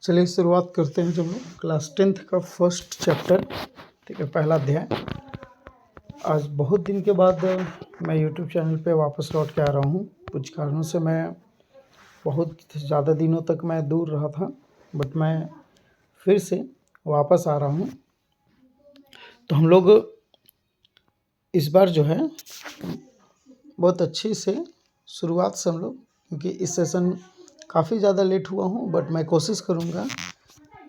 चलिए शुरुआत करते हैं। जब लोग क्लास 10th का फर्स्ट चैप्टर, ठीक है, पहला अध्याय। आज बहुत दिन के बाद मैं यूट्यूब चैनल पे वापस लौट के आ रहा हूँ। कुछ कारणों से मैं बहुत ज़्यादा दिनों तक मैं दूर रहा था, बट मैं फिर से वापस आ रहा हूँ। तो हम लोग इस बार जो है बहुत अच्छी से शुरुआत से हम लोग, क्योंकि इस सेशन काफ़ी ज़्यादा लेट हुआ हूँ, बट मैं कोशिश करूँगा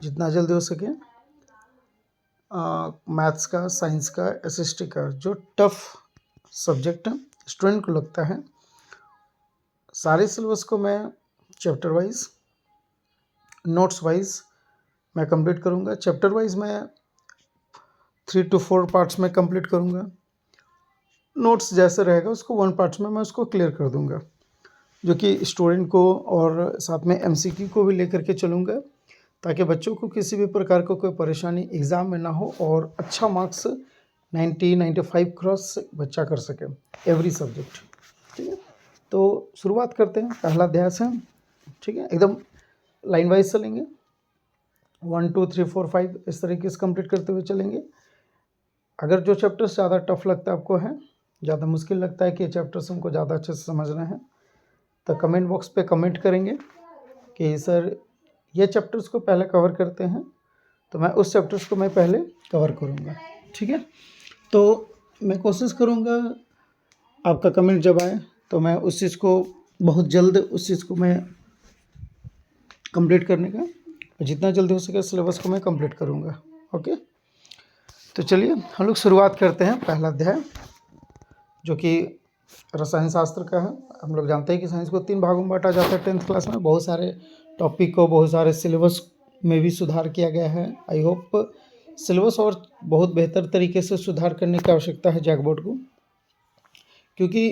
जितना जल्दी हो सके। मैथ्स का, साइंस का, एसएसटी का जो टफ सब्जेक्ट स्टूडेंट को लगता है, सारे सिलेबस को मैं चैप्टर वाइज, नोट्स वाइज मैं कंप्लीट करूँगा। चैप्टर वाइज मैं 3 to 4 पार्ट्स में कंप्लीट करूँगा। नोट्स जैसे रहेगा उसको 1 पार्ट्स में मैं उसको क्लियर कर दूँगा, जो कि स्टूडेंट को और साथ में एमसीक्यू को भी लेकर के चलूँगा, ताकि बच्चों को किसी भी प्रकार को कोई परेशानी एग्ज़ाम में ना हो और अच्छा मार्क्स 90-95 क्रॉस बच्चा कर सके एवरी सब्जेक्ट। ठीक है, तो शुरुआत करते हैं पहला अध्याय से। ठीक है, एकदम लाइन वाइज चलेंगे, 1 2 3 4 5 इस तरीके से कंप्लीट करते हुए चलेंगे। अगर जो चैप्टर्स ज़्यादा टफ लगता है आपको, है ज़्यादा मुश्किल लगता है कि ये चैप्टर्स हमको ज़्यादा अच्छे से समझना है, तो कमेंट बॉक्स पे कमेंट करेंगे कि सर ये चैप्टर्स को पहले कवर करते हैं, तो मैं उस चैप्टर्स को मैं पहले कवर करूँगा। ठीक है, तो मैं कोशिश करूँगा आपका कमेंट जब आए तो मैं उस चीज़ को बहुत जल्द उस चीज़ को मैं कंप्लीट करने का, जितना जल्दी हो सके सिलेबस को मैं कंप्लीट करूँगा। ओके, तो चलिए हम लोग शुरुआत करते हैं पहला अध्याय, जो कि रसायन शास्त्र का है। हम लोग जानते हैं कि साइंस को 3 भागों में बांटा जाता है 10th क्लास में। बहुत सारे टॉपिक को, बहुत सारे सिलेबस में भी सुधार किया गया है। आई होप सिलेबस और बहुत बेहतर तरीके से सुधार करने की आवश्यकता है जैक बोर्ड को, क्योंकि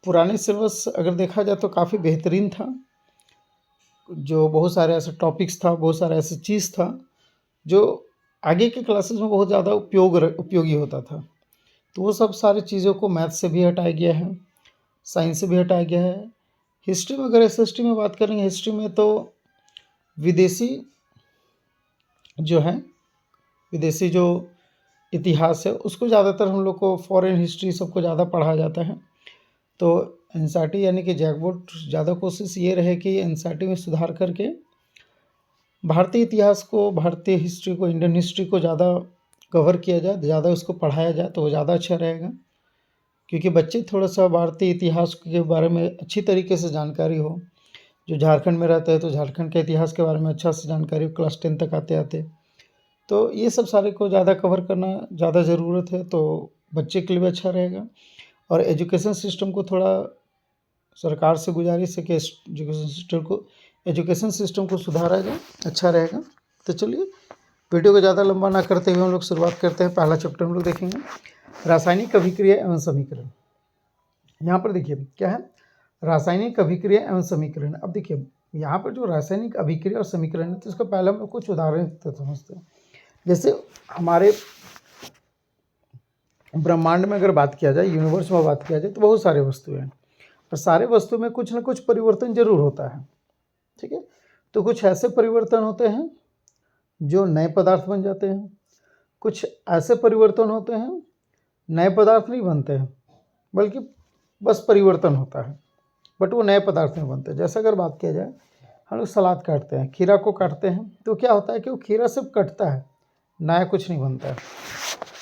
पुराने सिलेबस अगर देखा जाए तो काफ़ी बेहतरीन था। जो बहुत सारे ऐसे टॉपिक्स था, बहुत सारा ऐसे चीज़ था जो आगे के क्लासेस में बहुत ज़्यादा उपयोगी होता था। तो वो सब सारी चीज़ों को मैथ से भी हटाया गया है, साइंस से भी हटाया गया है। हिस्ट्री में अगर एसएसटी में बात करेंगे, हिस्ट्री में तो विदेशी जो इतिहास है उसको ज़्यादातर हम लोग को, फॉरेन हिस्ट्री सबको ज़्यादा पढ़ाया जाता है। तो एनसीईआरटी यानी कि जैक बोर्ड ज़्यादा कोशिश ये रहे कि एनसीईआरटी में सुधार करके भारतीय इतिहास को, भारतीय हिस्ट्री को, इंडियन हिस्ट्री को ज़्यादा कवर किया जाए, ज़्यादा उसको पढ़ाया जाए, तो वो ज़्यादा अच्छा रहेगा। क्योंकि बच्चे थोड़ा सा भारतीय इतिहास के बारे में अच्छी तरीके से जानकारी हो। जो झारखंड में रहते हैं तो झारखंड के इतिहास के बारे में अच्छा से जानकारी हो क्लास 10 तक आते आते। तो ये सब सारे को ज़्यादा कवर करना ज़्यादा ज़रूरत है, तो बच्चे के लिए भी अच्छा रहेगा। और एजुकेशन सिस्टम को थोड़ा सरकार से गुजारिश है कि एजुकेशन सिस्टम को सुधारा जाए, अच्छा रहेगा। तो चलिए वीडियो को ज़्यादा लंबा ना करते हुए हम लोग शुरुआत करते हैं। पहला चैप्टर हम लोग देखेंगे, रासायनिक अभिक्रिया एवं समीकरण। यहाँ पर देखिए क्या है, रासायनिक अभिक्रिया एवं समीकरण। अब देखिए यहाँ पर जो रासायनिक अभिक्रिया और समीकरण है, तो इसका पहले हम लोग कुछ उदाहरण समझते हैं। जैसे हमारे ब्रह्मांड में अगर बात किया जाए, यूनिवर्स में बात किया जाए, तो बहुत सारे वस्तुएं हैं और सारे वस्तु में कुछ ना कुछ परिवर्तन जरूर होता है। ठीक है, तो कुछ ऐसे परिवर्तन होते हैं जो नए पदार्थ बन जाते हैं, कुछ ऐसे परिवर्तन होते हैं नए पदार्थ नहीं बनते हैं, बल्कि बस परिवर्तन होता है, बट वो नए पदार्थ नहीं बनते। जैसे अगर बात किया जाए, हम लोग सलाद काटते हैं, खीरा को काटते हैं, तो क्या होता है कि वो खीरा सिर्फ कटता है, नया कुछ नहीं बनता है।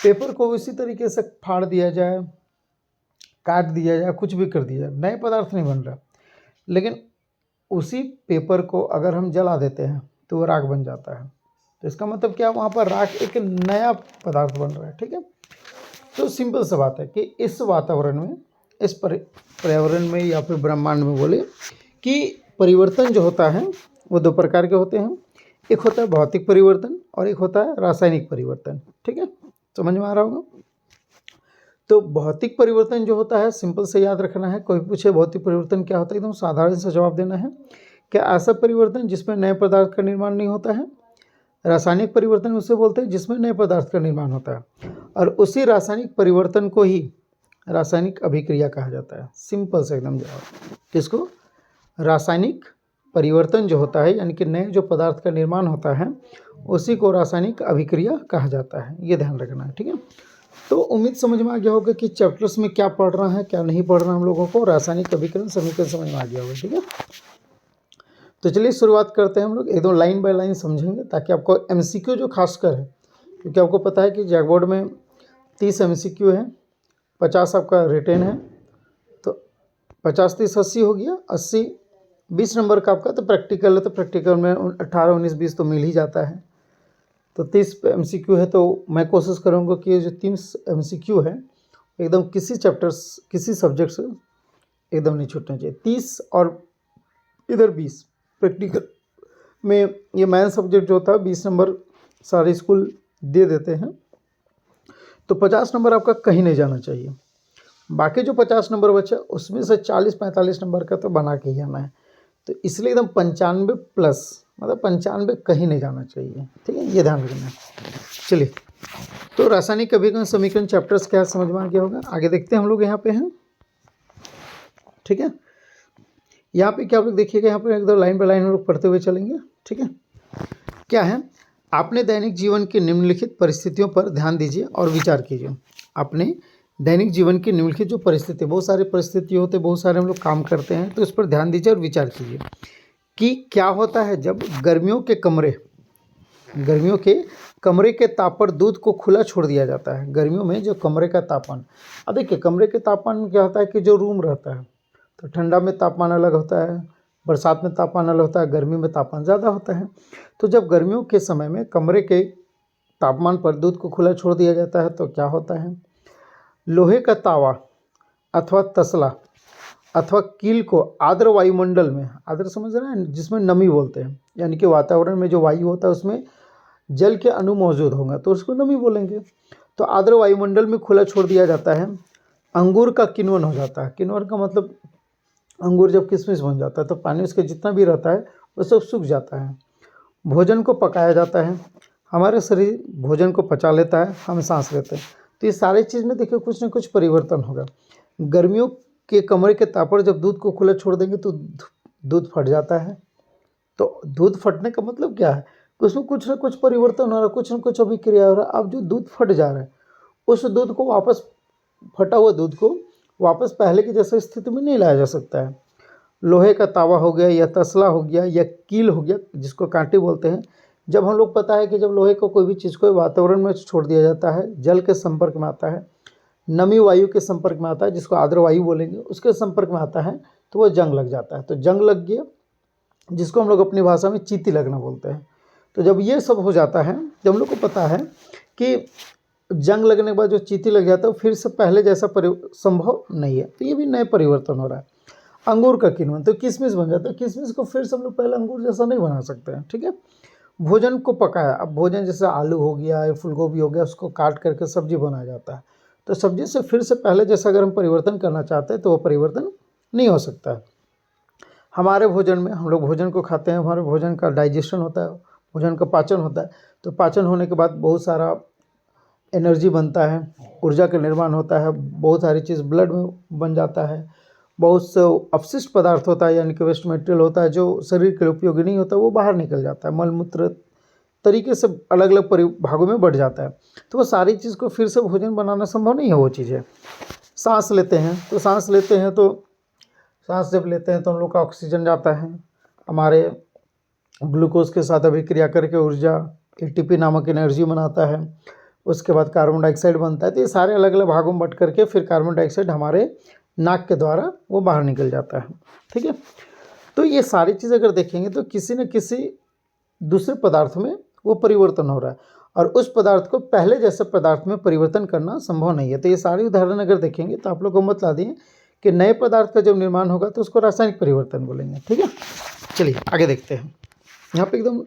पेपर को इसी तरीके से फाड़ दिया जाए, काट दिया जाए, कुछ भी कर दिया जाए, नए पदार्थ नहीं बन रहा। लेकिन उसी पेपर को अगर हम जला देते हैं तो वो राख बन जाता है। तो इसका मतलब क्या, वहाँ पर राख एक नया पदार्थ बन रहा है। ठीक है, तो सिंपल सा बात है कि इस वातावरण में, इस पर्यावरण में या फिर ब्रह्मांड में बोले कि परिवर्तन जो होता है वो 2 प्रकार के होते हैं। एक होता है भौतिक परिवर्तन और एक होता है रासायनिक परिवर्तन। ठीक है, समझ में आ रहा होगा। तो भौतिक परिवर्तन जो होता है, सिंपल से याद रखना है। कोई पूछे भौतिक परिवर्तन क्या होता है, एकदम साधारण सा जवाब देना है कि ऐसा परिवर्तन जिसमें नए पदार्थ का निर्माण नहीं होता है। रासायनिक परिवर्तन उसे बोलते हैं जिसमें नए पदार्थ का निर्माण होता है, और उसी रासायनिक परिवर्तन को ही रासायनिक अभिक्रिया कहा जाता है। सिंपल से एकदम जवाब, किसको, रासायनिक परिवर्तन जो होता है यानी कि नए जो पदार्थ का निर्माण होता है उसी को रासायनिक अभिक्रिया कहा जाता है, ये ध्यान रखना है। ठीक है, तो उम्मीद समझ में आ गया होगा कि चैप्टर्स में क्या पढ़ रहा है क्या नहीं पढ़ रहा हम लोगों को, रासायनिक अभिकरण समीकरण समझ में आ गया होगा। ठीक है, तो चलिए शुरुआत करते हैं हम लोग, एकदम लाइन बाय लाइन समझेंगे ताकि आपको एमसीक्यू जो खासकर है, क्योंकि आपको पता है कि जैक बोर्ड में 30 एमसीक्यू है, 50 आपका रिटेन है, तो 50 30 80 हो गया, 80 20 नंबर का आपका तो प्रैक्टिकल है, तो प्रैक्टिकल में 18 19 20 तो मिल ही जाता है, तो 30 एमसीक्यू है। तो मैं कोशिश करूँगा कि ये जो 30 एमसीक्यू है एकदम किसी चैप्टर्स किसी सब्जेक्ट से एकदम नहीं छूटना चाहिए। 30 और इधर 20 प्रैक्टिकल में, ये मैथ सब्जेक्ट जो होता है 20 नंबर सारे स्कूल दे देते हैं, तो 50 नंबर आपका कहीं नहीं जाना चाहिए। बाकी जो 50 नंबर बचा उसमें से 40-45 नंबर का तो बना के ही आना है, तो इसलिए एकदम 95 प्लस, मतलब 95 कहीं नहीं जाना चाहिए। ठीक है, ये ध्यान रखना है। चलिए, तो रासायनिक अभिकरण समीकरण चैप्टर्स क्या समझ में आ गया होगा, आगे देखते हैं हम लोग यहाँ पे हैं। ठीक है, यहाँ पे क्या आप लोग देखिएगा, यहाँ पे एकदम लाइन बाय लाइन हम लोग पढ़ते हुए चलेंगे। ठीक है, क्या है, आपने दैनिक जीवन की निम्नलिखित परिस्थितियों पर ध्यान दीजिए और विचार कीजिए। आपने दैनिक जीवन की निम्नलिखित जो परिस्थिति, बहुत सारी परिस्थिति होते, बहुत सारे हम लोग काम करते हैं, तो इस पर ध्यान दीजिए और विचार कीजिए कि क्या होता है जब गर्मियों के कमरे के ताप पर दूध को खुला छोड़ दिया जाता है। गर्मियों में जो कमरे का तापमान, अब देखिए कमरे के तापमान में क्या होता है कि जो रूम रहता है, तो ठंडा में तापमान अलग होता है, बरसात में तापमान अलग होता है, गर्मी में तापमान ज़्यादा होता है। तो जब गर्मियों के समय में कमरे के तापमान पर दूध को खुला छोड़ दिया जाता है तो क्या होता है, लोहे का तावा अथवा तसला अथवा कील को आर्द्र वायुमंडल में, आर्द्र समझ रहे हैं, जिसमें नमी बोलते हैं, यानी कि वातावरण में जो वायु होता है उसमें जल के अणु मौजूद होंगे तो उसको नमी बोलेंगे। तो आर्द्र वायुमंडल में खुला छोड़ दिया जाता है, अंगूर का किण्वन हो जाता है। किण्वन का मतलब अंगूर जब किशमिश बन जाता है तो पानी उसके जितना भी रहता है वो सब सूख जाता है। भोजन को पकाया जाता है, हमारे शरीर भोजन को पचा लेता है, हम सांस लेते हैं, तो ये सारी चीज़ में देखिए कुछ ना कुछ परिवर्तन होगा। गर्मियों के कमरे के ताप पर जब दूध को खुला छोड़ देंगे तो दूध फट जाता है। तो दूध फटने का मतलब क्या है, उसमें कुछ ना कुछ परिवर्तन हो रहा है, कुछ ना कुछ अभिक्रिया हो रहा है। अब जो दूध फट जा रहा है उस दूध को वापस, फटा हुआ दूध को वापस पहले की जैसे स्थिति में नहीं लाया जा सकता है। लोहे का तावा हो गया या तसला हो गया या कील हो गया जिसको कांटे बोलते हैं, जब हम लोग पता है कि जब लोहे को कोई भी चीज़ को वातावरण में छोड़ दिया जाता है, जल के संपर्क में आता है, नमी वायु के संपर्क में आता है जिसको आर्द्र वायु बोलेंगे, उसके संपर्क में आता है तो वो जंग लग जाता है। तो जंग लग गया जिसको हम लोग अपनी भाषा में चीती लगना बोलते हैं। तो जब ये सब हो जाता है, जब हम लोग को पता है कि जंग लगने के बाद जो चीती लग जाता है फिर से पहले जैसा संभव नहीं है, तो ये भी नए परिवर्तन हो रहा है। अंगूर का किण्वन, तो किशमिश बन जाता है, किशमिश को फिर से हम लोग पहले अंगूर जैसा नहीं बना सकते हैं। ठीक है, भोजन को पकाया, अब भोजन जैसे आलू हो गया या फूलगोभी हो गया उसको काट करके सब्जी बनाया जाता है, तो सब्जी से फिर से पहले जैसा अगर हम परिवर्तन करना चाहते हैं तो वो परिवर्तन नहीं हो सकता है। हमारे भोजन में, हम लोग भोजन को खाते हैं, हमारे भोजन का डाइजेशन होता है, भोजन का पाचन होता है, तो पाचन होने के बाद बहुत सारा एनर्जी बनता है, ऊर्जा का निर्माण होता है, बहुत सारी चीज़ ब्लड में बन जाता है, बहुत से अपशिष्ट पदार्थ होता है यानी कि वेस्ट मटेरियल होता है जो शरीर के लिए उपयोगी नहीं होता, वो बाहर निकल जाता है, मलमूत्र तरीके से अलग अलग भागों में बढ़ जाता है। तो वो सारी चीज़ को फिर से भोजन बनाना संभव नहीं है। वो चीज़ें, सांस लेते हैं तो सांस जब लेते हैं तो हम लोग का ऑक्सीजन जाता है, हमारे ग्लूकोज के साथ अभिक्रिया करके ऊर्जा एटीपी नामक एनर्जी बनाता है, उसके बाद कार्बन डाइऑक्साइड बनता है। तो ये सारे अलग अलग भागों में बट करके फिर कार्बन डाइऑक्साइड हमारे नाक के द्वारा वो बाहर निकल जाता है। ठीक है, तो ये सारी चीज़ अगर देखेंगे तो किसी न किसी दूसरे पदार्थ में वो परिवर्तन हो रहा है और उस पदार्थ को पहले जैसे पदार्थ में परिवर्तन करना संभव नहीं है। तो ये सारे उदाहरण अगर देखेंगे तो आप लोग को बता दें कि नए पदार्थ का जब निर्माण होगा तो उसको रासायनिक परिवर्तन बोलेंगे। ठीक है, चलिए आगे देखते हैं। यहाँ पे एकदम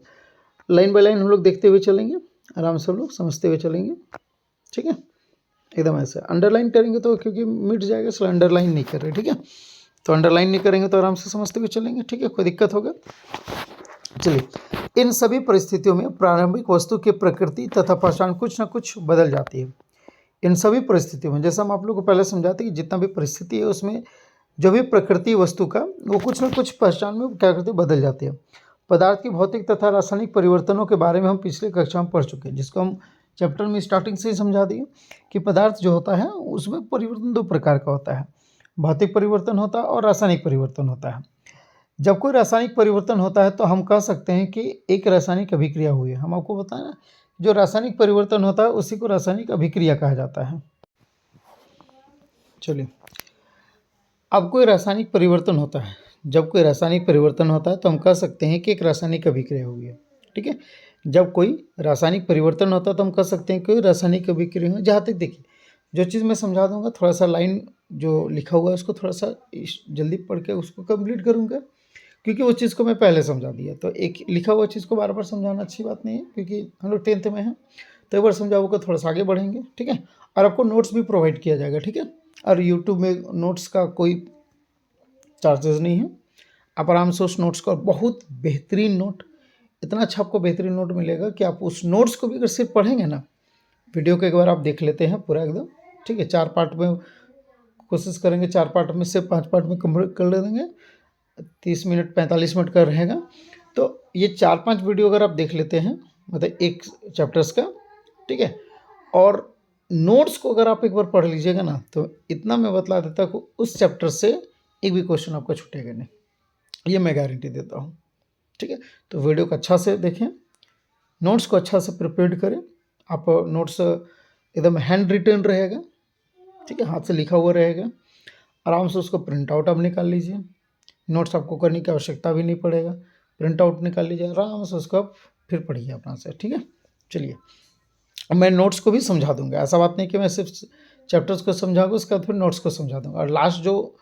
लाइन बाय लाइन हम लोग देखते हुए चलेंगे, आराम से हम लोग समझते हुए चलेंगे। ठीक है, एकदम ऐसे अंडरलाइन करेंगे तो क्योंकि मिट जाएगा इसलिए अंडरलाइन नहीं कर रहे। ठीक है, तो अंडरलाइन नहीं करेंगे तो आराम से समझते हुए चलेंगे। ठीक है, कोई दिक्कत होगा। चलिए, इन सभी परिस्थितियों में प्रारंभिक वस्तु की प्रकृति तथा पहचान कुछ न कुछ बदल जाती है। इन सभी परिस्थितियों में, जैसा हम आप लोग को पहले समझाते कि जितना भी परिस्थिति है उसमें जो भी प्रकृति वस्तु का वो कुछ न कुछ पहचान में क्या करती है, बदल जाती है। पदार्थ की भौतिक तथा रासायनिक परिवर्तनों के बारे में हम पिछले कक्षा में पढ़ चुके हैं, जिसको हम चैप्टर में स्टार्टिंग से ही समझा दिए कि पदार्थ जो होता है उसमें परिवर्तन दो प्रकार का होता है, भौतिक परिवर्तन होता है और रासायनिक परिवर्तन होता है। जब कोई रासायनिक परिवर्तन होता है तो हम कह सकते हैं कि एक रासायनिक अभिक्रिया हुई है। हम आपको बताएं ना, जो रासायनिक परिवर्तन होता है उसी को रासायनिक अभिक्रिया कहा जाता है। चलिए, अब कोई रासायनिक परिवर्तन होता है, जब कोई रासायनिक परिवर्तन होता है तो हम कह सकते हैं कि एक रासायनिक अभिक्रिया हुई है। ठीक है, जब कोई रासायनिक परिवर्तन होता है तो हम कह सकते हैं कि रासायनिक अभिक्रिया हुई। जहाँ तक देखिए, जो चीज़ मैं समझा दूंगा, थोड़ा सा लाइन जो लिखा हुआ है उसको थोड़ा सा जल्दी पढ़ के उसको कंप्लीट करूँगा, क्योंकि उस चीज़ को मैं पहले समझा दिया। तो एक लिखा हुआ चीज़ को बार बार समझाना अच्छी बात नहीं है, क्योंकि हम लोग 10th में हैं, तो एक बार समझाओगे थोड़ा सा आगे बढ़ेंगे। ठीक है, और आपको नोट्स भी प्रोवाइड किया जाएगा। ठीक है, और यूट्यूब में नोट्स का कोई चार्जेस नहीं है, आप आराम से उस नोट्स का, बहुत बेहतरीन नोट, इतना अच्छा आपको बेहतरीन नोट मिलेगा कि आप उस नोट्स को भी अगर सिर्फ पढ़ेंगे ना, वीडियो को एक बार आप देख लेते हैं पूरा एकदम। ठीक है, 4 पार्ट में कोशिश करेंगे, 4 पार्ट में से 5 पार्ट में कंप्लीट कर ले देंगे, 30 मिनट 45 मिनट का रहेगा। तो ये 4-5 वीडियो अगर आप देख लेते हैं, मतलब एक चैप्टर्स का, ठीक है, और नोट्स को अगर आप एक बार पढ़ लीजिएगा ना, तो इतना मैं बतला देता कि उस चैप्टर से एक भी क्वेश्चन आपका छूटेगा नहीं, ये मैं गारंटी देता हूँ। ठीक है, तो वीडियो को अच्छा से देखें, नोट्स को अच्छा से प्रिपेयर करें। आप नोट्स एकदम हैंड रिटन रहेगा, ठीक है, हाथ से लिखा हुआ रहेगा, आराम से उसको प्रिंट आउट आप निकाल लीजिए। नोट्स आपको करने की आवश्यकता भी नहीं पड़ेगा, प्रिंट आउट निकाल लीजिए, आराम से उसको आप फिर पढ़िए अपना से। ठीक है, चलिए, मैं नोट्स को भी समझा दूंगा, ऐसा बात नहीं कि मैं सिर्फ चैप्टर्स को समझाऊंगा उसके बाद फिर नोट्स को समझा दूंगा। और लास्ट जो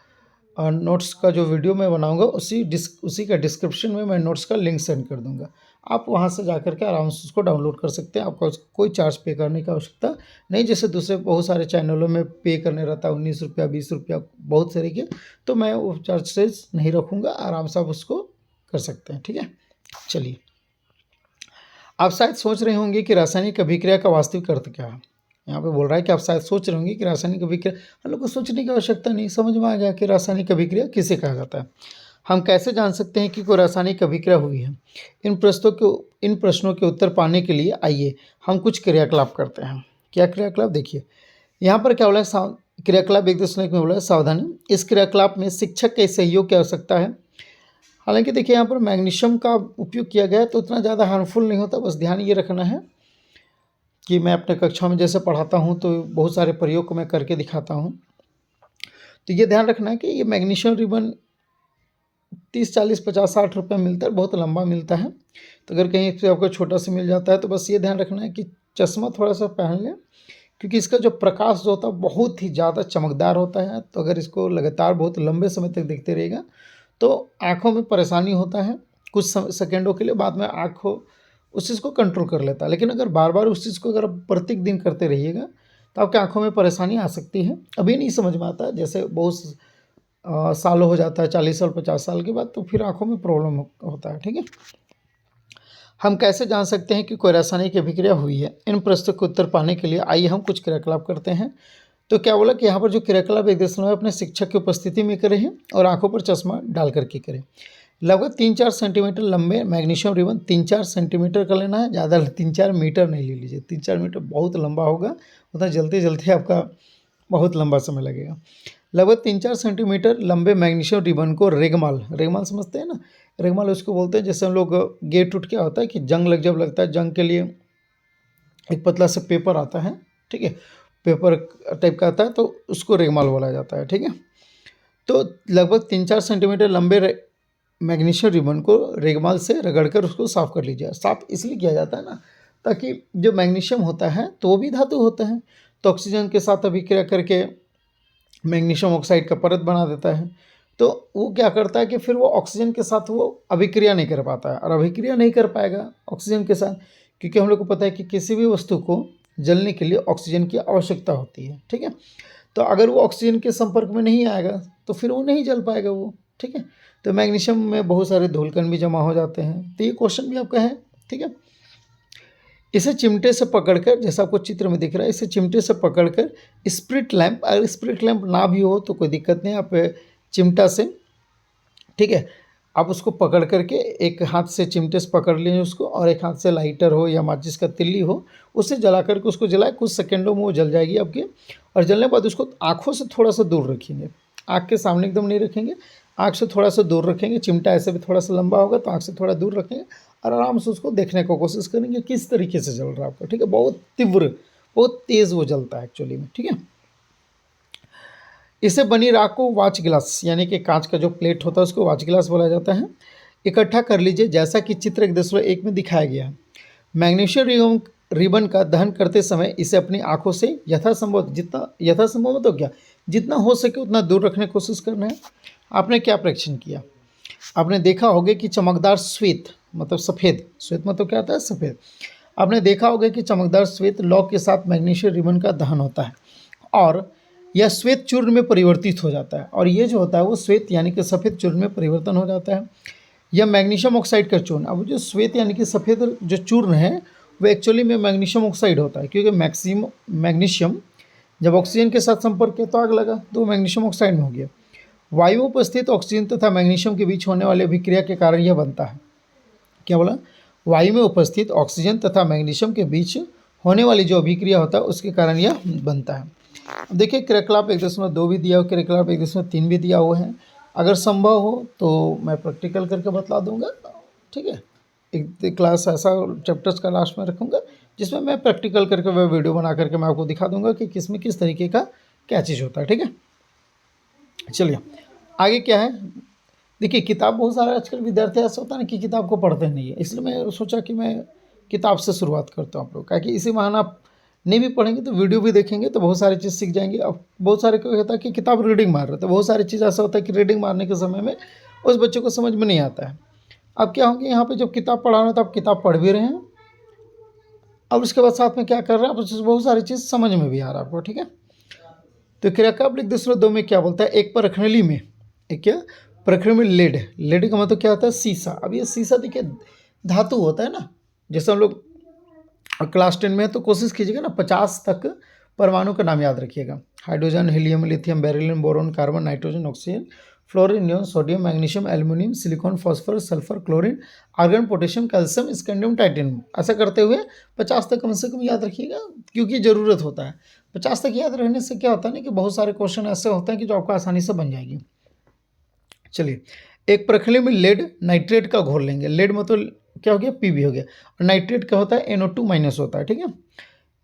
नोट्स का जो वीडियो मैं बनाऊंगा उसी का डिस्क्रिप्शन में मैं नोट्स का लिंक सेंड कर दूंगा, आप वहां से जाकर के आराम से उसको डाउनलोड कर सकते हैं। आपको उसको कोई चार्ज पे करने की आवश्यकता नहीं, जैसे दूसरे बहुत सारे चैनलों में पे करने रहता है 19 रुपया 20 रुपया बहुत सारे के, तो मैं वो चार्जेस नहीं रखूँगा, आराम से आप उसको कर सकते हैं। ठीक है, चलिए, आप शायद सोच रहे होंगे कि रासायनिक अभिक्रिया का वास्तविक अर्थ क्या है। यहाँ पे बोल रहा है कि आप शायद सोच रहे होंगे कि रासायनिक अभिक्रिया, हम लोग को सोचने की आवश्यकता नहीं, समझ में आ गया कि रासायनिक अभिक्रिया किसे कहा जाता है। हम कैसे जान सकते हैं कि कोई रासायनिक अभिक्रिया हुई है? इन प्रश्नों के उत्तर पाने के लिए आइए हम कुछ क्रियाकलाप करते हैं। क्या क्रियाकलाप? देखिए, यहाँ पर क्या बोला है, क्रियाकलाप एक दूसरे में बोला है, सावधानी, इस क्रियाकलाप में शिक्षक के सहयोग की आवश्यकता है। हालांकि देखिए, यहाँ पर मैग्नीशियम का उपयोग किया गया है तो उतना ज़्यादा हार्मफुल नहीं होता, बस ध्यान ये रखना है कि मैं अपने कक्षा में जैसे पढ़ाता हूँ तो बहुत सारे प्रयोग को मैं करके दिखाता हूँ, तो ये ध्यान रखना है कि ये मैग्नीशियम रिबन 30 40 50 60 रुपये मिलता है, बहुत लंबा मिलता है। तो अगर कहीं से आपको छोटा सा मिल जाता है तो बस ये ध्यान रखना है कि चश्मा थोड़ा सा पहन लें, क्योंकि इसका जो प्रकाश जो होता है बहुत ही ज़्यादा चमकदार होता है। तो अगर इसको लगातार बहुत लंबे समय तक देखते रहेगा तो आँखों में परेशानी होता है कुछ सेकेंडों के लिए, बाद में आँख उस चीज़ को कंट्रोल कर लेता है। लेकिन अगर बार बार उस चीज़ को अगर आप प्रत्येक दिन करते रहिएगा तो आपकी आँखों में परेशानी आ सकती है। अभी नहीं समझ में आता, जैसे बहुत सालों हो जाता है, 40 साल 50 साल के बाद, तो फिर आँखों में प्रॉब्लम होता है। ठीक है, हम कैसे जान सकते हैं कि कोई रासायनिक अभिक्रिया हुई है? इन प्रश्नों के उत्तर पाने के लिए आइए हम कुछ क्रियाकलाप करते हैं। तो क्या बोला कि यहाँ पर जो क्रियाकलाप एक दशमलव अपने शिक्षक की उपस्थिति में करें हैं और आंखों पर चश्मा डाल करके करें। लगभग 3-4 सेंटीमीटर लंबे मैग्नीशियम रिबन, 3-4 सेंटीमीटर का लेना है, ज़्यादा 3-4 मीटर नहीं ले लीजिए, 3-4 मीटर बहुत लंबा होगा, उतना जलते जलते आपका बहुत लंबा समय लगेगा। लगभग 3-4 सेंटीमीटर लंबे मैग्नीशियम रिबन को रेगमाल, रेगमाल समझते हैं ना, रेगमाल उसको बोलते हैं, जैसे हम लोग गेट उठ क्या होता है कि जंग जब लगता है, जंग के लिए एक पतला सा पेपर आता है, ठीक है, पेपर टाइप का आता है, तो उसको रेगमाल बोला जाता है। ठीक है, तो लगभग 3-4 सेंटीमीटर लंबे मैग्नीशियम रिबन को रेगमाल से रगड़कर उसको साफ़ कर लीजिए। साफ़ इसलिए किया जाता है ना, ताकि जो मैग्नीशियम होता है तो वो भी धातु होता है, तो ऑक्सीजन के साथ अभिक्रिया करके मैग्नीशियम ऑक्साइड का परत बना देता है, तो वो क्या करता है कि फिर वो ऑक्सीजन के साथ वो अभिक्रिया नहीं कर पाता है, और अभिक्रिया नहीं कर पाएगा ऑक्सीजन के साथ, क्योंकि हम लोग को पता है कि किसी भी वस्तु को जलने के लिए ऑक्सीजन की आवश्यकता होती है। ठीक है, तो अगर वो ऑक्सीजन के संपर्क में नहीं आएगा तो फिर वो नहीं जल पाएगा वो। ठीक है, तो मैग्नीशियम में बहुत सारे धूलकण भी जमा हो जाते हैं, तो ये क्वेश्चन भी आपका है। ठीक है, इसे चिमटे से पकड़कर, जैसा आपको चित्र में दिख रहा है, इसे चिमटे से पकड़कर स्प्रिट लैंप, अगर स्प्रिट लैंप ना भी हो तो कोई दिक्कत नहीं, आप चिमटा से, ठीक है, आप उसको पकड़ करके एक हाथ से चिमटे से पकड़ लें उसको, और एक हाथ से लाइटर हो या माचिस का तिल्ली हो उससे जला करके उसको जलाए, कुछ सेकंडों में वो जल जाएगी आपकी। और जलने के बाद उसको आँखों से थोड़ा सा दूर रखेंगे, आँख के सामने एकदम नहीं रखेंगे, आँख से थोड़ा सा दूर रखेंगे। चिमटा ऐसे भी थोड़ा सा लंबा होगा तो आँख से थोड़ा दूर रखेंगे और आराम से उसको देखने की कोशिश करेंगे किस तरीके से जल रहा है आपका, ठीक है। बहुत तीव्र, बहुत तेज़ वो जलता है एक्चुअली में, ठीक है। इसे बनी राख को वाच गिलास, यानी कि कांच का जो प्लेट होता है उसको वाच गिलास बोला जाता है, इकट्ठा कर लीजिए जैसा कि चित्र 1.1 में दिखाया गया है। मैग्नीशियम रिबन का दहन करते समय इसे अपनी आंखों से यथासंभव, जितना यथासंभव तो क्या, जितना हो सके उतना दूर रखने की कोशिश करना है। आपने क्या परीक्षण किया, आपने देखा होगा कि चमकदार श्वेत मतलब सफ़ेद, श्वेत मतलब क्या होता है, सफ़ेद। आपने देखा होगा कि चमकदार श्वेत लौ के साथ मैग्नीशियम रिबन का दहन होता है और यह श्वेत चूर्ण में परिवर्तित हो जाता है, और ये जो होता है वो श्वेत यानी कि सफ़ेद चूर्ण में परिवर्तन हो जाता है। यह मैग्नीशियम ऑक्साइड का चूर्ण, अब जो श्वेत यानी कि सफ़ेद जो चूर्ण है वो एक्चुअली में मैग्नीशियम ऑक्साइड होता है, क्योंकि मैग्नीशियम जब ऑक्सीजन के साथ संपर्क किया तो आग लगा तो मैग्नीशियम ऑक्साइड में हो गया। वायु में उपस्थित ऑक्सीजन तथा मैग्नीशियम के बीच होने वाली अभिक्रिया के कारण यह बनता है। क्या बोला, वायु में उपस्थित ऑक्सीजन तथा मैग्नीशियम के बीच होने वाली जो अभिक्रिया होता है उसके कारण यह बनता है। अब देखिए क्रियाकलाप 1.2 भी दिया हुआ, क्रियाकलाप 1.3 भी दिया हुआ है। अगर संभव हो तो मैं प्रैक्टिकल करके बतला दूंगा, ठीक है। एक क्लास ऐसा चैप्टर्स का लास्ट में रखूँगा जिसमें मैं प्रैक्टिकल करके वह वीडियो बना करके मैं आपको दिखा दूंगा कि किस में किस तरीके का क्या चीज़ होता है, ठीक है। चलिए आगे क्या है, देखिए किताब बहुत सारे आजकल विद्यार्थी ऐसा होता है ना कि किताब को पढ़ते नहीं है, इसलिए मैं सोचा कि मैं किताब से शुरुआत करता हूँ आप लोग, क्या कि इसी बहाना आप नहीं भी पढ़ेंगे तो वीडियो भी देखेंगे तो बहुत सारी चीज़ सीख जाएंगे। अब बहुत सारे को कहता है कि किताब रीडिंग मार रहे, तो बहुत सारी चीज़ ऐसा होता है कि रीडिंग मारने के समय में उस बच्चे को समझ में नहीं आता है। अब क्या होंगे यहाँ पे जब किताब पढ़ा रहे हैं तो आप किताब पढ़ भी रहे हैं, अब उसके बाद साथ में क्या कर रहे हैं आप, उससे बहुत सारी चीज़ समझ में भी आ रहा है आपको, ठीक है। तो क्रियाकलाप लिख 2 में क्या बोलता है, एक परखनली में, एक क्या परखने में लेड, लेड का मतलब क्या होता है, शीशा। अब ये शीशा देखिए धातु होता है ना, जैसे हम लोग क्लास 10 में है तो कोशिश कीजिएगा ना 50 तक परमाणु का नाम याद रखिएगा। Hydrogen, helium, lithium, beryllium, boron, carbon, nitrogen, oxygen, fluorine, neon, sodium, magnesium, aluminium, silicon, phosphorus, sulphur, chlorine, argon, potassium, calcium, scandium, titanium. ऐसा करते हुए 50 तक कम से कम याद रखिएगा, क्योंकि ज़रूरत होता है। 50 तक याद रहने से क्या होता है ना कि बहुत सारे क्वेश्चन ऐसे होते हैं कि जो आपको आसानी से बन जाएगी। चलिए, एक प्रखली में लेड नाइट्रेट का घोल लेंगे, लेड मतलब क्या हो गया, पीबी हो गया, और नाइट्रेट क्या होता है, NO2 माइनस होता है, ठीक है।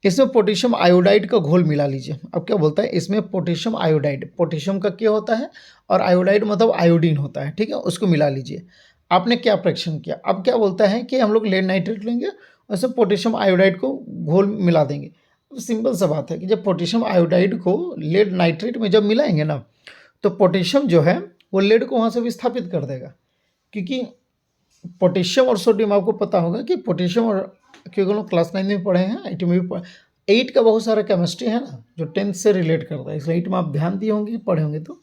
इसमें पोटेशियम आयोडाइड का घोल मिला लीजिए। अब क्या बोलता है, इसमें पोटेशियम आयोडाइड, पोटेशियम का क्या होता है और आयोडाइड मतलब आयोडीन होता है, ठीक है, उसको मिला लीजिए। आपने क्या परीक्षण किया, अब क्या बोलता है कि हम लोग लेड नाइट्रेट लेंगे और इसमें पोटेशियम आयोडाइड को घोल मिला देंगे। सिंपल सा बात है कि जब पोटेशियम आयोडाइड को लेड नाइट्रेट में जब मिलाएंगे ना तो पोटेशियम जो है वो लेड को वहाँ से विस्थापित कर देगा, क्योंकि पोटेशियम और सोडियम आपको पता होगा कि पोटेशियम और, क्योंकि हम लोग क्लास 9 में पढ़े हैं, 8 में भी पढ़े, 8 का बहुत सारा केमिस्ट्री है ना जो 10th से रिलेट करता है, इसलिए 8 में आप ध्यान दिए होंगे पढ़े होंगे। तो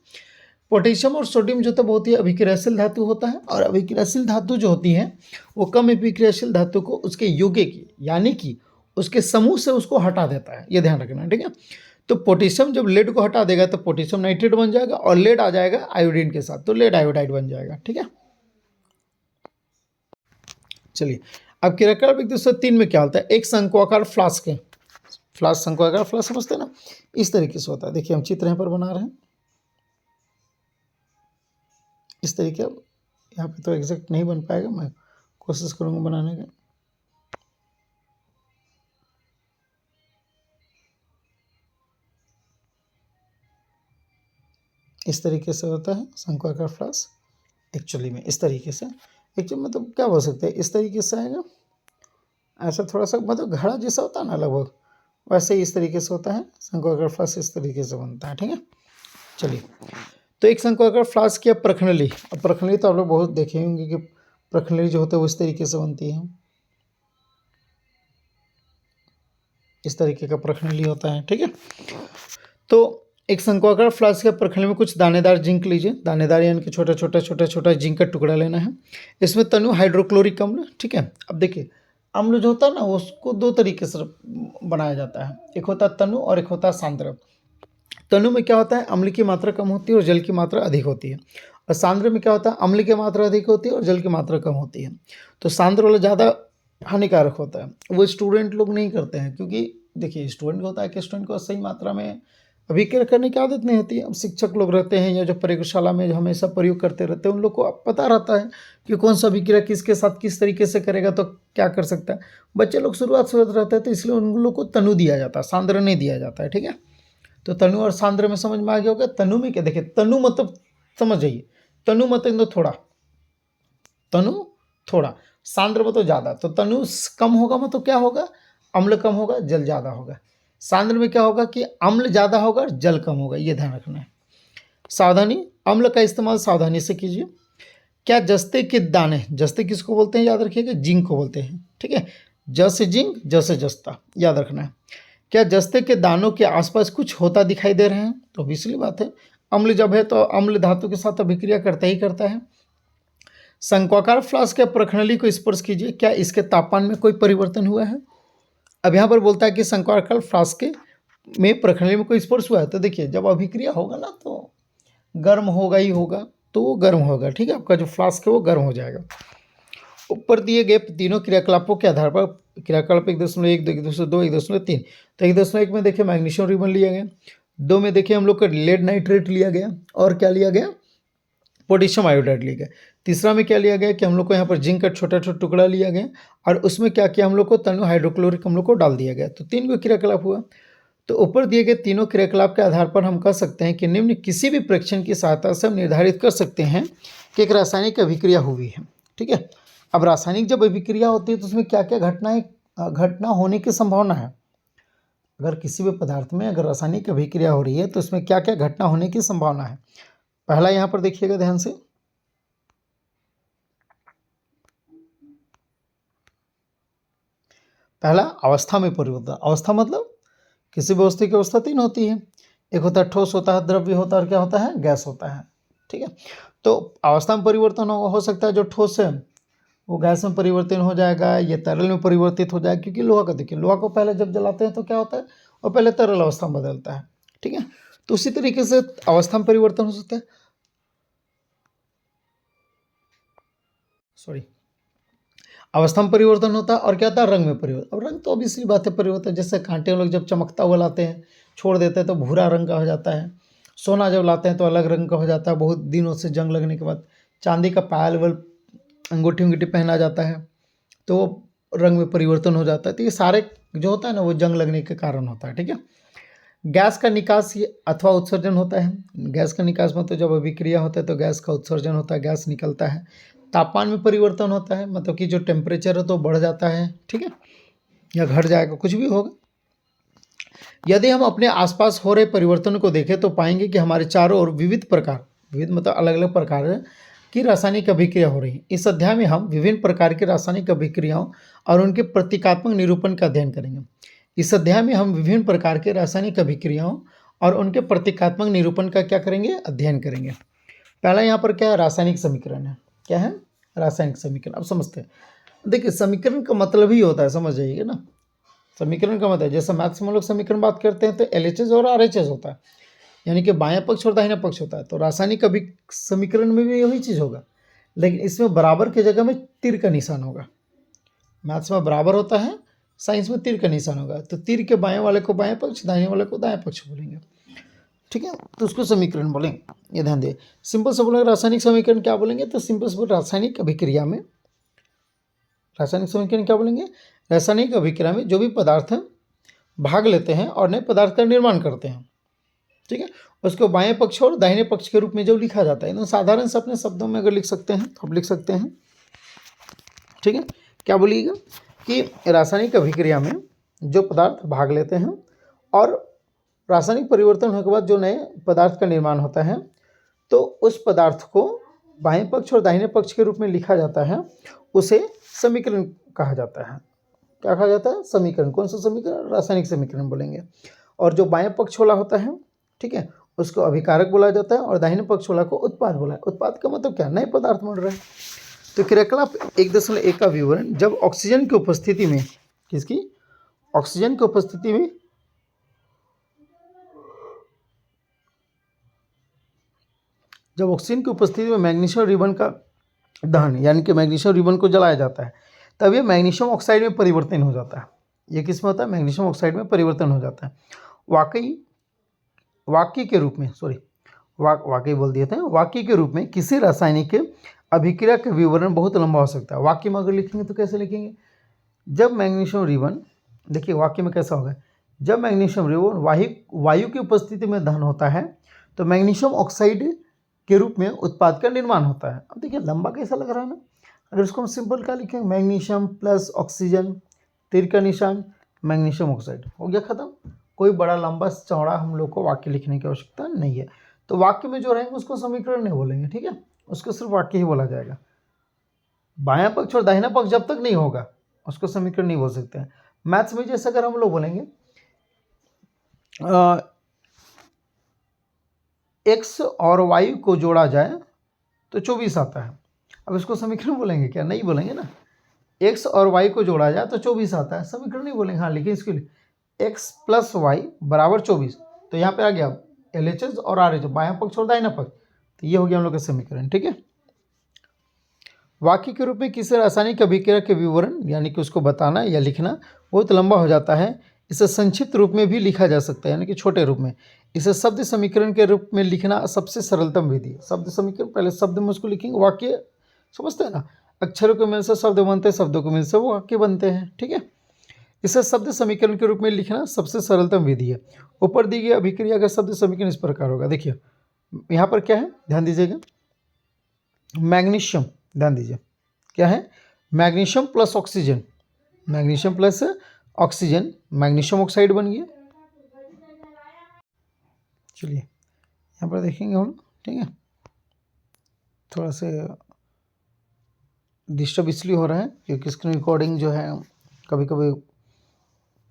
पोटेशियम और सोडियम जो तो बहुत ही अभिक्रियाशील धातु होता है, और अभिक्रियाशील धातु जो होती है वो कम अभिक्रियाशील धातु को उसके युगे की यानी कि उसके समूह से उसको हटा देता है, ये ध्यान रखना, ठीक है। तो पोटेशियम जब लेड को हटा देगा तो पोटेशियम नाइट्रेट बन जाएगा और लेड आ जाएगा आयोडीन के साथ, तो लेड आयोडाइड बन जाएगा, ठीक है। चलिए अब क्रियाकलाप 1.3 में क्या होता है, एक शंक्वाकार फ्लास्क है, फ्लास्क शंक्वाकार फ्लास्क समझते हैं ना, इस तरीके से होता है। देखिए हम चित्र यहाँ पर बना रहे हैं इस तरीके, यहाँ पे तो एग्जैक्ट नहीं बन पाएगा, मैं कोशिश करूँगा बनाने का। इस तरीके से होता है शंक्वाकार फ्लास्क एक्चुअली में, इस तरीके से एक्चुअली मतलब क्या बोल सकते हैं, इस तरीके से आएगा, ऐसा थोड़ा सा मतलब घड़ा जैसा होता है ना लगभग, वैसे ही इस तरीके से होता है शंक्वाकार फ्लास्क, इस तरीके से बनता है, ठीक है। चलिए तो एक शंक्वाकार फ्लास्क या प्रखनली, अब प्रखनली तो आप लोग बहुत देखे होंगे कि प्रखनली जो होता है वो इस तरीके से बनती है, इस तरीके का प्रखनली होता है, ठीक है। तो एक शंक्वाकार फ्लास्क या प्रखंड में कुछ दानेदार जिंक लीजिए, दानेदार यानी कि छोटा जिंक का टुकड़ा लेना है। इसमें तनु हाइड्रोक्लोरिक अम्ल, ठीक है। अब देखिए अम्ल जो होता है ना उसको 2 तरीके से बनाया जाता है, एक होता है तनु और एक होता है सांद्र। तनु में क्या होता है, अम्ल की मात्रा कम होती है और जल की मात्रा अधिक होती है। और सांद्र में क्या होता है, अम्ल की मात्रा अधिक होती है और जल की मात्रा कम होती है। तो सांद्र वाला ज़्यादा हानिकारक होता है, वो स्टूडेंट लोग नहीं करते हैं, क्योंकि देखिए स्टूडेंट होता है कि स्टूडेंट को सही मात्रा में अभिक्रिया करने की आदत नहीं होती है। अब शिक्षक लोग रहते हैं या जो प्रयोगशाला में जो हमेशा प्रयोग करते रहते हैं, उन लोग को अब पता रहता है कि कौन सा अभिक्रिया किसके साथ किस तरीके से करेगा तो क्या कर सकता है। बच्चे लोग शुरुआत रहते हैं, तो इसलिए उन लोग को तनु दिया जाता है, सांद्र नहीं दिया जाता है। ठीक है, तो तनु और सांद्र में समझ में आ गया होगा। तनु में क्या, देखिए तनु मतलब समझ जाइए, तनु मतलब थोड़ा, तनु थोड़ा, सांद्र मतलब ज़्यादा। तो तनु कम होगा मतलब क्या होगा, अम्ल कम होगा, जल ज़्यादा होगा। सांद्र में क्या होगा कि अम्ल ज़्यादा होगा और जल कम होगा, ये ध्यान रखना है। सावधानी, अम्ल का इस्तेमाल सावधानी से कीजिए। क्या जस्ते के दाने, जस्ते किसको बोलते हैं याद रखिएगा, जिंक को बोलते हैं। ठीक है, ज से जिंक, ज से जस्ता, याद रखना है। क्या जस्ते के दानों के आसपास कुछ होता दिखाई दे रहे हैं, तो ऑब्वियसली बात है, अम्ल जब है तो अम्ल धातु के साथ अभिक्रिया करता ही करता है। शंक्वाकार फ्लास्क के प्रखंडली को स्पर्श कीजिए, क्या इसके तापमान में कोई परिवर्तन हुआ है। अब यहाँ पर बोलता है कि शंक्वाकार फ्लास्क में प्रखंडली में कोई स्पर्श हुआ है, तो देखिए जब अभिक्रिया होगा ना तो गर्म होगा ही होगा, तो वो गर्म होगा। ठीक है, आपका जो फ्लास्क है वो गर्म हो जाएगा। ऊपर दिए गए तीनों क्रियाकलापों के आधार पर, क्रियाकलाप 1.1, 1.2, 1.3, तो 1.1 में देखिए मैग्नीशियम रिबन लिया गया, 2 में देखिए हम लोग का लेड नाइट्रेट लिया गया, और क्या लिया गया, पोटेशियम आयोडाइड लिया गया। तीसरा में क्या लिया गया कि हम लोग को यहाँ पर जिंक का छोटा छोटा टुकड़ा लिया गया, और उसमें क्या किया हम लोग को, तनु हाइड्रोक्लोरिक हम लोग को डाल दिया गया। तो 3 गो क्रियाकलाप हुआ। तो ऊपर दिए गए तीनों क्रियाकलाप के आधार पर हम कह सकते हैं कि निम्न किसी भी परीक्षण की सहायता से हम निर्धारित कर सकते हैं कि एक रासायनिक अभिक्रिया हुई है। ठीक है, अब रासायनिक जब अभिक्रिया होती है तो उसमें क्या क्या घटना होने की संभावना है। अगर किसी भी पदार्थ में अगर रासायनिक अभिक्रिया हो रही है तो उसमें क्या क्या घटना होने की संभावना है। पहला यहाँ पर देखिएगा ध्यान से, पहला अवस्था में परिवर्तन। अवस्था मतलब किसी भी वस्तु की अवस्था 3 होती है, एक होता है ठोस होता है, द्रव्य होता है, और क्या होता है, गैस होता है। ठीक है, तो अवस्था में परिवर्तन हो सकता है, जो ठोस है वो गैस में परिवर्तन हो जाएगा, ये तरल में परिवर्तित हो जाएगा। क्योंकि लोहा का देखिए, लोहा को पहले जब जलाते हैं तो क्या होता है, वो पहले तरल अवस्था में बदलता है। ठीक है, तो उसी तरीके से अवस्था में परिवर्तन हो सकता है, सॉरी, अवस्था में परिवर्तन होता है। और क्या होता है, रंग में परिवर्तन। अब रंग तो ऑब्वियसली बात है परिवर्तन, जैसे कांटे लोग जब चमकता हुआ लाते हैं, छोड़ देते हैं तो भूरा रंग का हो जाता है। सोना जब लाते हैं तो अलग रंग का हो जाता है, बहुत दिनों से जंग लगने के बाद। चांदी का पायल वल अंगूठी अंगूठी पहना जाता है तो वो रंग में परिवर्तन हो जाता है। तो ये सारे जो होता है ना वो जंग लगने के कारण होता है। ठीक है, गैस का निकास अथवा उत्सर्जन होता है। गैस का निकास मतलब जब अभिक्रिया होता है तो गैस का उत्सर्जन होता है, गैस निकलता है। तापमान में परिवर्तन होता है, मतलब कि जो टेम्परेचर है तो बढ़ जाता है। ठीक है, या घट जाएगा, कुछ भी होगा। यदि हम अपने आसपास हो रहे परिवर्तन को देखें तो पाएंगे कि हमारे चारों ओर विविध मतलब अलग अलग प्रकार की रासायनिक अभिक्रिया हो रही है। इस अध्याय में हम विभिन्न प्रकार की रासायनिक अभिक्रियाओं और उनके प्रतीकात्मक निरूपण का अध्ययन करेंगे। इस अध्याय में हम विभिन्न प्रकार के रासायनिक अभिक्रियाओं और उनके प्रतीकात्मक निरूपण का क्या करेंगे, अध्ययन करेंगे। पहला यहाँ पर क्या है, रासायनिक समीकरण है। क्या है, रासायनिक समीकरण। अब समझते हैं, देखिए समीकरण का मतलब ही होता है, समझ जाइएगा ना, समीकरण का मतलब जैसे मैथ्स में हम लोग समीकरण बात करते हैं तो LHS और RHS होता है, यानी कि बायां पक्ष और दाहिना पक्ष होता है। तो रासायनिक समीकरण में भी वही चीज़ होगा, लेकिन इसमें बराबर की जगह में तीर का निशान होगा। मैथ्स में बराबर होता है, साइंस में तीर का निशान होगा। तो तीर के बाएं वाले को बाएं पक्ष, दाहिने वाले को दाएं पक्ष बोलेंगे। ठीक है, तो उसको समीकरण बोलेंगे, ये ध्यान दिए। सिंपल से बोलेंगे रासायनिक समीकरण क्या बोलेंगे, तो सिंपल से रासायनिक अभिक्रिया में, रासायनिक समीकरण क्या बोलेंगे, रासायनिक अभिक्रिया में जो भी पदार्थ भाग लेते हैं और नए पदार्थ का निर्माण करते हैं। ठीक है, उसको बाएं पक्ष और दाहिने पक्ष के रूप में जो लिखा जाता है, तो साधारण से अपने शब्दों में अगर लिख सकते हैं तो आप लिख सकते हैं। ठीक है, क्या बोलिएगा कि रासायनिक अभिक्रिया में जो पदार्थ भाग लेते हैं और रासायनिक परिवर्तन होने के बाद जो नए पदार्थ का निर्माण होता है, तो उस पदार्थ को बाएं पक्ष और दाहिने पक्ष के रूप में लिखा जाता है, उसे समीकरण कहा जाता है। क्या कहा जाता है, समीकरण। कौन सा समीकरण, रासायनिक समीकरण बोलेंगे। और जो बाएं पक्ष वाला होता है, ठीक है, उसको अभिकारक बोला जाता है, और दाहिने पक्ष वाला को उत्पाद बोला है। उत्पाद का मतलब क्या, नए पदार्थ बन रहे हैं। तो क्रियाकलाप 1.1 का विवरण, जब ऑक्सीजन की उपस्थिति में, किसकी, ऑक्सीजन की उपस्थिति में जब ऑक्सीजन की उपस्थिति में मैग्नीशियम रिबन का दहन यानी कि मैग्नीशियम रिबन को जलाया जाता है तब ये मैग्नीशियम ऑक्साइड में परिवर्तन हो जाता है। ये किस में होता है? मैग्नीशियम ऑक्साइड में परिवर्तन हो जाता है। वाक्य के रूप में वाकई बोल दिए थे। वाक्य के रूप में किसी रासायनिक अभिक्रिया का विवरण बहुत लंबा हो सकता है। वाक्य में अगर लिखेंगे तो कैसे लिखेंगे? जब मैग्नीशियम रिबन, देखिए वाक्य में कैसा होगा, जब मैग्नीशियम रिबन वायु की उपस्थिति में दहन होता है तो मैग्नीशियम ऑक्साइड के रूप में उत्पाद का निर्माण होता है। अब देखिए लंबा कैसा लग रहा है ना। अगर इसको हम सिंपल क्या लिखेंगे, मैग्नीशियम प्लस ऑक्सीजन, तीर का निशान, मैग्नीशियम ऑक्साइड, हो गया खत्म। कोई बड़ा लंबा चौड़ा हम लोग को वाक्य लिखने की आवश्यकता नहीं है। तो वाक्य में जो रहेंगे उसको समीकरण नहीं बोलेंगे, ठीक है, उसको सिर्फ वाक्य ही बोला जाएगा। बायां पक्ष और दाहिना पक्ष जब तक नहीं होगा उसको समीकरण नहीं बोल सकते हैं। मैथ्स में जैसे अगर हम लोग बोलेंगे एक्स और वाई को जोड़ा जाए तो 24 आता है। अब इसको समीकरण बोलेंगे क्या? नहीं बोलेंगे ना। एक्स और वाई को जोड़ा जाए तो 24 आता है, समीकरण नहीं बोलेंगे। हाँ, लेकिन इसके लिए एक्स प्लस वाई बराबर 24, तो यहाँ पे आ गया LHS और RH, बायां पक्ष और दाहिना पक्ष, तो ये हो गया हम लोग का समीकरण, ठीक है। वाक्य के रूप में किसी रासायनिक अभिक्रिया के विवरण यानी कि उसको बताना या लिखना बहुत लंबा हो जाता है। इसे संक्षिप्त रूप में भी लिखा जा सकता है यानी कि छोटे रूप में। इसे शब्द समीकरण के रूप में लिखना सबसे सरलतम विधि है। शब्द समीकरण, पहले शब्द में उसको लिखेंगे, वाक्य समझते हैं ना, अक्षरों के मिल से शब्द बनते हैं, शब्दों के मिल से वो वाक्य बनते हैं, ठीक है। इसे शब्द समीकरण के रूप में लिखना सबसे सरलतम विधि है। ऊपर दी गई अभिक्रिया का शब्द समीकरण इस प्रकार होगा। देखिए यहाँ पर क्या है, ध्यान दीजिएगा, मैग्नीशियम, ध्यान दीजिए क्या है, magnesium plus oxygen, magnesium plus oxygen, magnesium oxide बन गया। चलिए यहाँ पर देखेंगे हम, ठीक है। थोड़ा से डिस्टर्ब इसलिए हो रहा है क्योंकि स्क्रीन रिकॉर्डिंग जो है कभी कभी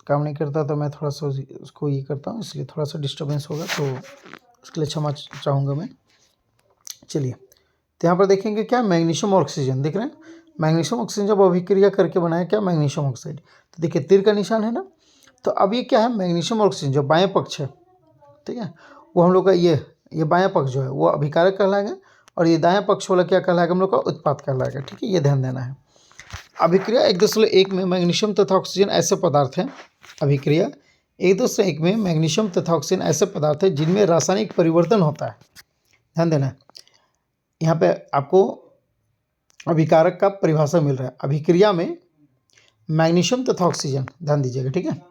काम नहीं करता, तो मैं थोड़ा सा उसको ये करता हूँ, इसलिए थोड़ा सा डिस्टर्बेंस होगा, तो उसके लिए क्षमा चाहूँगा मैं। चलिए तो यहाँ पर देखेंगे क्या, मैग्नीशियम और ऑक्सीजन, देख रहे हैं, मैग्नीशियम ऑक्सीजन जब अभिक्रिया करके बनाया क्या, मैग्नीशियम ऑक्साइड, तो देखिए तीर का निशान है ना। तो अब ये क्या है, मैग्नीशियम और ऑक्सीजन जो बाएं पक्ष है, ठीक है, वो हम लोग का ये बायां पक्ष जो है वो अभिकारक कहलाएगा, और ये दायां पक्ष वाला क्या कहलाएगा, हम लोग का उत्पाद कहलाएगा, ठीक है, ये ध्यान देना है। अभिक्रिया 1:1 में मैग्नीशियम तथा ऑक्सीजन ऐसे पदार्थ हैं, अभिक्रिया 1:1 में मैग्नीशियम तथा ऑक्सीजन ऐसे पदार्थ हैं जिनमें रासायनिक परिवर्तन होता है। ध्यान देना है, यहाँ पे आपको अभिकारक का परिभाषा मिल रहा है। अभिक्रिया में मैग्नीशियम तथा ऑक्सीजन, ध्यान दीजिएगा, ठीक है,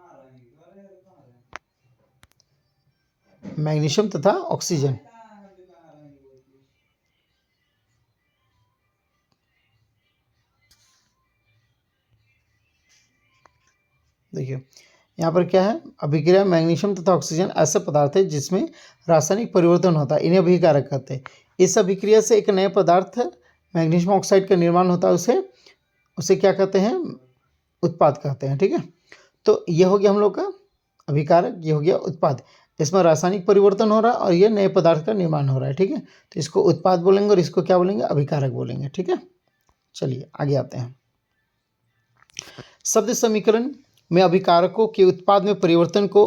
मैग्नीशियम तथा ऑक्सीजन, देखिए यहाँ पर क्या है, अभिक्रिया मैग्नीशियम तथा ऑक्सीजन ऐसे पदार्थ है जिसमें रासायनिक परिवर्तन होता है, इन्हें अभिकारक कहते हैं। इस अभिक्रिया से एक नए पदार्थ मैग्नीशियम ऑक्साइड का निर्माण होता है, उसे क्या कहते हैं, उत्पाद कहते हैं, ठीक है। तो ये हो गया हम लोग का अभिकारक, ये हो गया उत्पाद, इसमें रासायनिक परिवर्तन हो रहा है और ये नए पदार्थ का निर्माण हो रहा है, ठीक है। तो इसको उत्पाद बोलेंगे और इसको क्या बोलेंगे, अभिकारक बोलेंगे, ठीक है। चलिए आगे आते हैं। शब्द समीकरण में अभिकारकों के उत्पाद में परिवर्तन को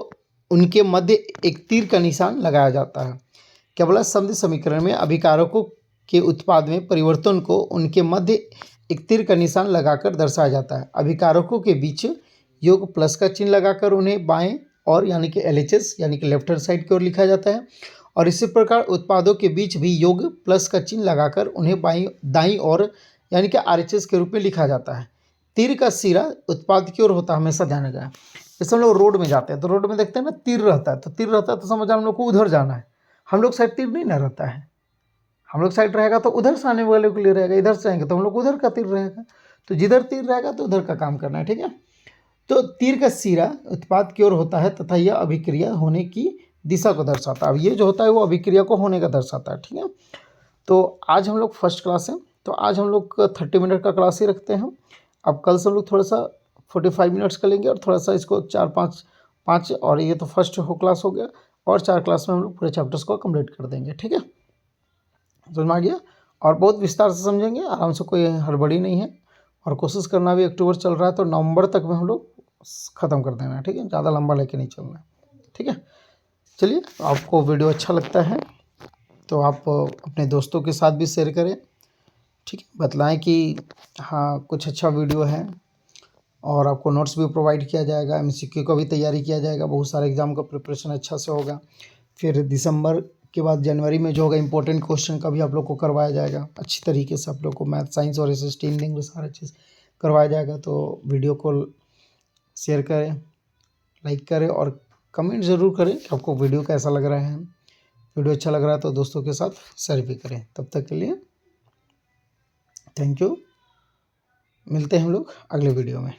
उनके मध्य एक तीर का निशान लगाया जाता है। क्या बोला, शब्द समीकरण में अभिकारकों के उत्पाद में परिवर्तन को उनके मध्य एक तीर का निशान लगाकर दर्शाया जाता है। अभिकारकों के बीच योग प्लस का चिन्ह लगाकर उन्हें बाएं और यानी कि LHS यानी कि लेफ्ट हैंड साइड की ओर लिखा जाता है, और इसी प्रकार उत्पादों के बीच भी योग प्लस का चिन्ह लगाकर उन्हें दाईं ओर यानी कि RHS के रूप में लिखा जाता है। तीर का सिरा उत्पाद की ओर होता है, हमेशा ध्यान रखना। जैसे हम लोग रोड में जाते हैं तो रोड में देखते हैं ना तीर रहता है, तो तीर रहता है तो समझ हम लोग को उधर जाना है। हम लोग साइड तीर नहीं ना रहता है, हम लोग साइड रहेगा तो उधर से आने वाले के लिए रहेगा, इधर से आएंगे तो हम लोग उधर का तीर रहेगा, तो जिधर तीर रहेगा तो उधर का काम करना है, ठीक है। तो तीर का सिरा उत्पाद की ओर होता है तथा यह अभिक्रिया होने की दिशा को दर्शाता है। अब ये जो होता है वो अभिक्रिया को होने का दर्शाता है, ठीक है। तो आज हम लोग फर्स्ट क्लास है, तो आज हम लोग 30 मिनट का क्लास ही रखते हैं। अब कल से हम लोग थोड़ा सा 45 मिनट्स का लेंगे और थोड़ा सा इसको 4-5 और ये तो फर्स्ट हो क्लास हो गया, और 4 क्लास में हम लोग पूरे चैप्टर्स को कंप्लीट कर देंगे, ठीक है। समझ में आ गया, और बहुत विस्तार से समझेंगे, आराम से, कोई हड़बड़ी नहीं है, और कोशिश करना भी अक्टूबर चल रहा है तो नवंबर तक में हम लोग ख़त्म कर देना है, ठीक है, ज़्यादा लंबा लेके नहीं चलना है, ठीक है। चलिए, आपको वीडियो अच्छा लगता है तो आप अपने दोस्तों के साथ भी शेयर करें, ठीक है। बतलाएं कि हाँ कुछ अच्छा वीडियो है, और आपको नोट्स भी प्रोवाइड किया जाएगा, एमसीक्यू का भी तैयारी किया जाएगा, बहुत सारे एग्ज़ाम का प्रिपरेशन अच्छा से होगा। फिर दिसंबर के बाद जनवरी में जो होगा इम्पोर्टेंट क्वेश्चन का भी आप लोग को करवाया जाएगा अच्छी तरीके से। आप लोग को मैथ, साइंस और एसएसटी, इंग्लिश सारा चीज़ करवाया जाएगा। तो वीडियो को शेयर करें, लाइक करें और कमेंट ज़रूर करें कि आपको वीडियो कैसा लग रहा है। वीडियो अच्छा लग रहा है तो दोस्तों के साथ शेयर भी करें। तब तक के लिए थैंक यू। मिलते हैं हम लोग अगले वीडियो में।